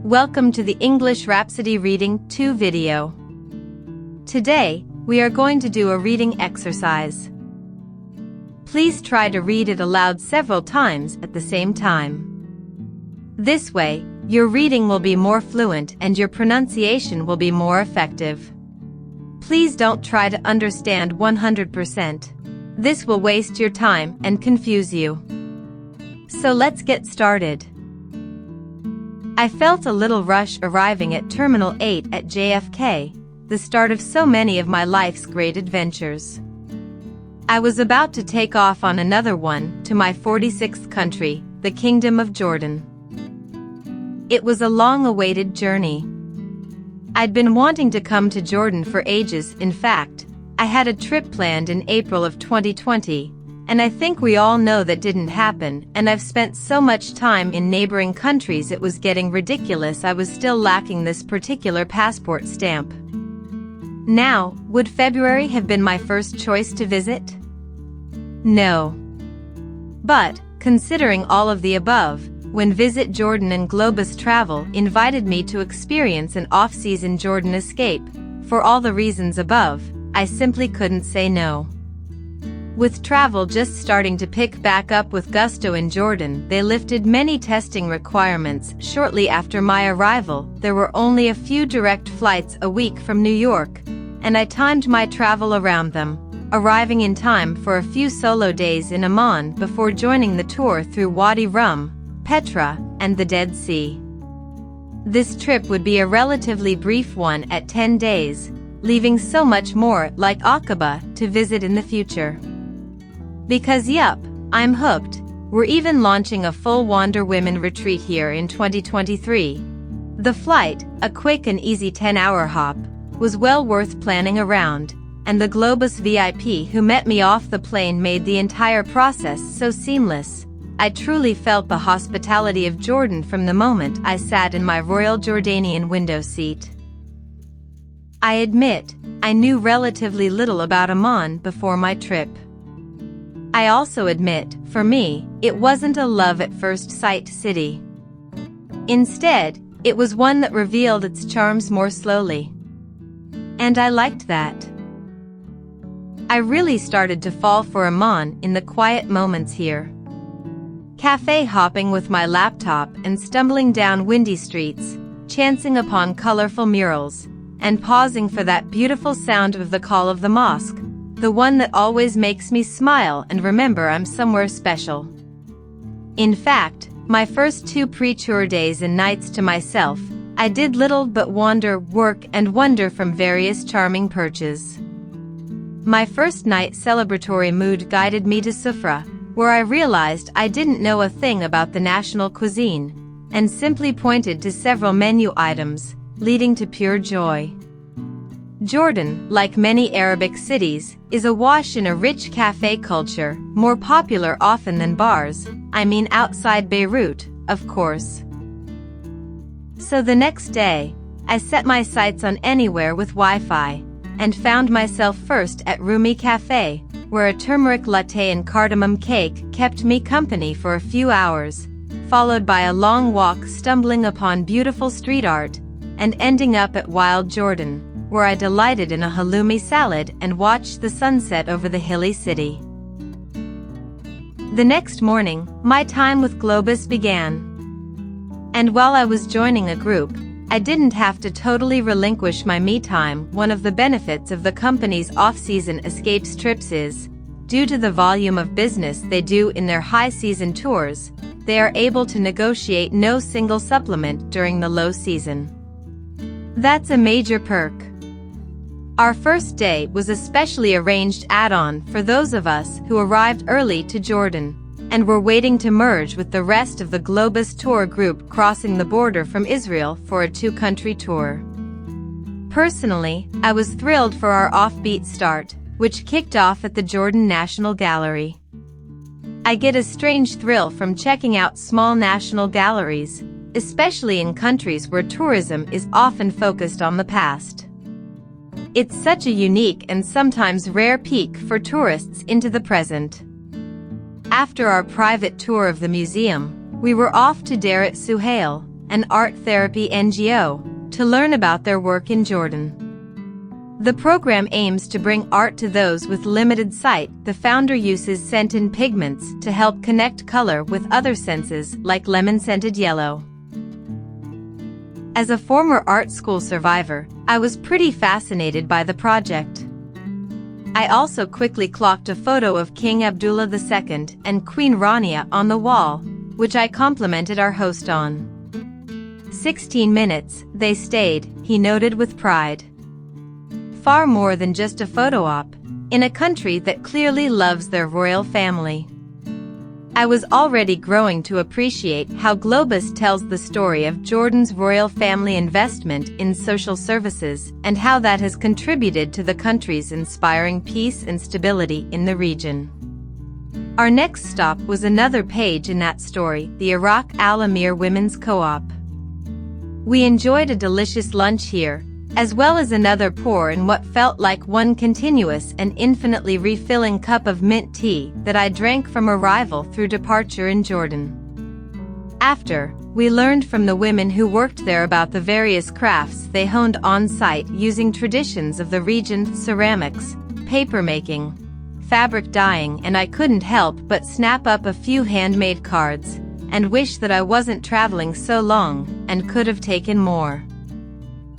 Welcome to the English Rhapsody Reading 2 video. Today, we are going to do a reading exercise. Please try to read it aloud several times at the same time. This way, your reading will be more fluent and your pronunciation will be more effective. Please don't try to understand 100%. This will waste your time and confuse you. So let's get started. I felt a little rush arriving at Terminal 8 at JFK, the start of so many of my life's great adventures. I was about to take off on another one to my 46th country, the Kingdom of Jordan. It was a long-awaited journey. I'd been wanting to come to Jordan for ages. In fact, I had a trip planned in April of 2020, and I think we all know that didn't happen, and I've spent so much time in neighboring countries it was getting ridiculous I was still lacking this particular passport stamp. Now, would February have been my first choice to visit? No. But, considering all of the above, when Visit Jordan and Globus Travel invited me to experience an off-season Jordan escape, for all the reasons above, I simply couldn't say no. With travel just starting to pick back up with gusto in Jordan, they lifted many testing requirements. Shortly after my arrival, there were only a few direct flights a week from New York, and I timed my travel around them, arriving in time for a few solo days in Amman before joining the tour through Wadi Rum, Petra, and the Dead Sea. This trip would be a relatively brief one at 10 days, leaving so much more like Aqaba to visit in the future. Because yup, I'm hooked. We're even launching a full Wander Women retreat here in 2023. The flight, a quick and easy 10-hour hop, was well worth planning around, and the Globus VIP who met me off the plane made the entire process so seamless. I truly felt the hospitality of Jordan from the moment I sat in my Royal Jordanian window seat. I admit, I knew relatively little about Amman before my trip. I also admit, for me, it wasn't a love at first sight city. Instead, it was one that revealed its charms more slowly. And I liked that. I really started to fall for Amman in the quiet moments here. Cafe hopping with my laptop and stumbling down windy streets, chancing upon colorful murals, and pausing for that beautiful sound of the call of the mosque, the one that always makes me smile and remember I'm somewhere special. In fact, my first 2 pre-tour days and nights to myself, I did little but wander, work, and wonder from various charming perches. My first night celebratory mood guided me to Sufra, where I realized I didn't know a thing about the national cuisine, and simply pointed to several menu items, leading to pure joy. Jordan, like many Arabic cities, is awash in a rich cafe culture, more popular often than bars, outside Beirut, of course. So the next day, I set my sights on anywhere with Wi-Fi, and found myself first at Rumi Cafe, where a turmeric latte and cardamom cake kept me company for a few hours, followed by a long walk stumbling upon beautiful street art, and ending up at Wild Jordan, where I delighted in a halloumi salad and watched the sunset over the hilly city. The next morning, my time with Globus began. And while I was joining a group, I didn't have to totally relinquish my me time. One of the benefits of the company's off-season escapes trips is, due to the volume of business they do in their high-season tours, they are able to negotiate no single supplement during the low season. That's a major perk. Our first day was a specially arranged add-on for those of us who arrived early to Jordan, and were waiting to merge with the rest of the Globus tour group crossing the border from Israel for a 2-country tour. Personally, I was thrilled for our offbeat start, which kicked off at the Jordan National Gallery. I get a strange thrill from checking out small national galleries, especially in countries where tourism is often focused on the past. It's such a unique and sometimes rare peek for tourists into the present. After our private tour of the museum, we were off to Darat Suhail, an art therapy NGO, to learn about their work in Jordan. The program aims to bring art to those with limited sight. The founder uses scent-in pigments to help connect color with other senses, like lemon-scented yellow. As a former art school survivor, I was pretty fascinated by the project. I also quickly clocked a photo of King Abdullah II and Queen Rania on the wall, which I complimented our host on. 16 minutes, they stayed, he noted with pride. Far more than just a photo op, in a country that clearly loves their royal family. I was already growing to appreciate how Globus tells the story of Jordan's royal family investment in social services and how that has contributed to the country's inspiring peace and stability in the region. Our next stop was another page in that story, the Iraq Al-Amir Women's Co-op. We enjoyed a delicious lunch here, as well as another pour in what felt like one continuous and infinitely refilling cup of mint tea that I drank from arrival through departure in Jordan. After, we learned from the women who worked there about the various crafts they honed on-site using traditions of the region: ceramics, papermaking, fabric dyeing, and I couldn't help but snap up a few handmade cards and wish that I wasn't traveling so long and could have taken more.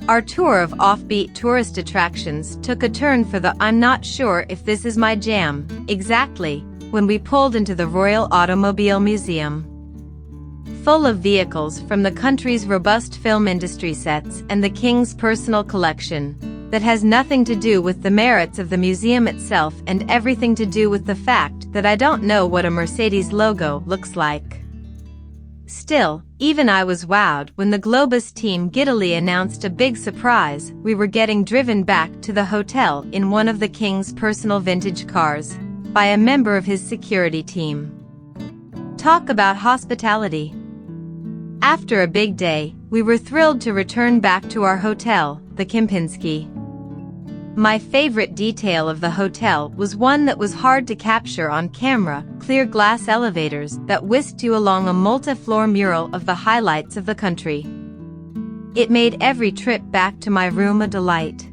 Our tour of offbeat tourist attractions took a turn for the "I'm not sure if this is my jam" exactly when we pulled into the Royal Automobile Museum. Full of vehicles from the country's robust film industry sets and the King's personal collection, that has nothing to do with the merits of the museum itself and everything to do with the fact that I don't know what a Mercedes logo looks like. Still, even I was wowed when the Globus team giddily announced a big surprise: we were getting driven back to the hotel in one of the King's personal vintage cars, by a member of his security team. Talk about hospitality. After a big day, we were thrilled to return back to our hotel, the Kempinski. My favorite detail of the hotel was one that was hard to capture on camera: clear glass elevators that whisked you along a multi-floor mural of the highlights of the country. It made every trip back to my room a delight.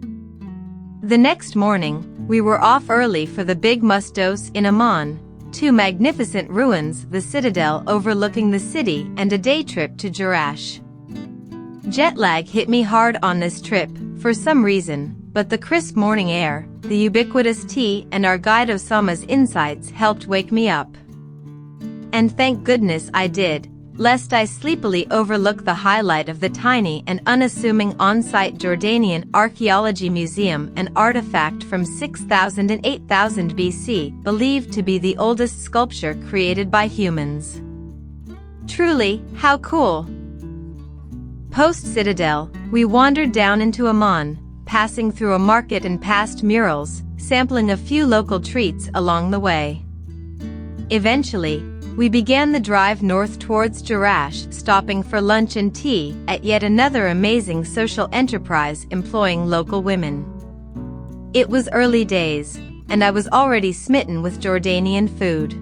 The next morning, we were off early for the big Mustos in Amman, 2 magnificent ruins, the citadel overlooking the city, and a day trip to Jerash. Jet lag hit me hard on this trip, for some reason, but the crisp morning air, the ubiquitous tea, and our guide Osama's insights helped wake me up. And thank goodness I did, lest I sleepily overlook the highlight of the tiny and unassuming on-site Jordanian Archaeology Museum, an artifact from 6000 and 8000 BC, believed to be the oldest sculpture created by humans. Truly, how cool! Post-Citadel, we wandered down into Amman, passing through a market and past murals, sampling a few local treats along the way. Eventually, we began the drive north towards Jerash, stopping for lunch and tea at yet another amazing social enterprise employing local women. It was early days, and I was already smitten with Jordanian food.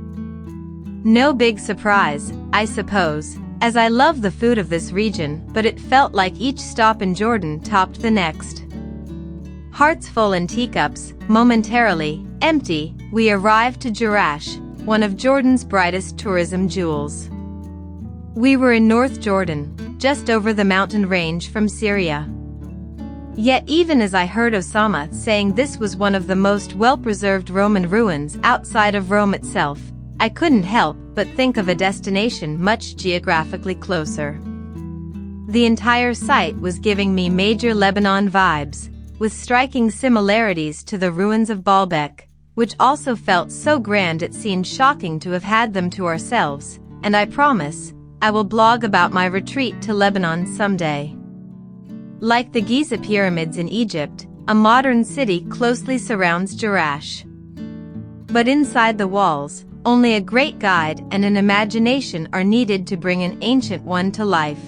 No big surprise, I suppose, as I love the food of this region, but it felt like each stop in Jordan topped the next. Hearts full and teacups momentarily empty, we arrived to Jerash, one of Jordan's brightest tourism jewels. We were in North Jordan, just over the mountain range from Syria. Yet even as I heard Osama saying this was one of the most well-preserved Roman ruins outside of Rome itself, I couldn't help but think of a destination much geographically closer. The entire site was giving me major Lebanon vibes, with striking similarities to the ruins of Baalbek, which also felt so grand it seemed shocking to have had them to ourselves, and I promise, I will blog about my retreat to Lebanon someday. Like the Giza pyramids in Egypt, a modern city closely surrounds Jerash. But inside the walls, only a great guide and an imagination are needed to bring an ancient one to life.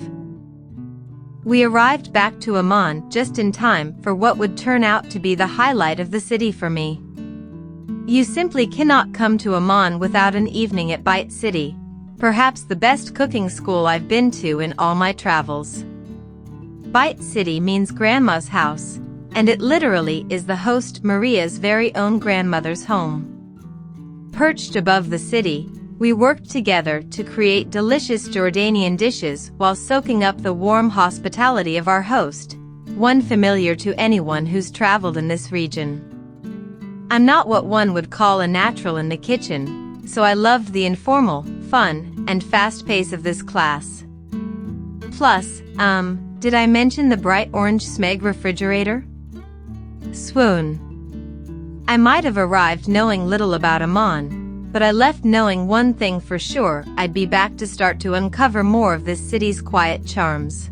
We arrived back to Amman just in time for what would turn out to be the highlight of the city for me. You simply cannot come to Amman without an evening at Bite City, Perhaps the best cooking school I've been to in all my travels. Bite City means grandma's house, and it literally is the host Maria's very own grandmother's home. Perched above the city, we worked together to create delicious Jordanian dishes while soaking up the warm hospitality of our host, one familiar to anyone who's traveled in this region. I'm not what one would call a natural in the kitchen, so I loved the informal, fun, and fast pace of this class. Plus, did I mention the bright orange Smeg refrigerator? Swoon. I might have arrived knowing little about Amman, but I left knowing one thing for sure: I'd be back to start to uncover more of this city's quiet charms.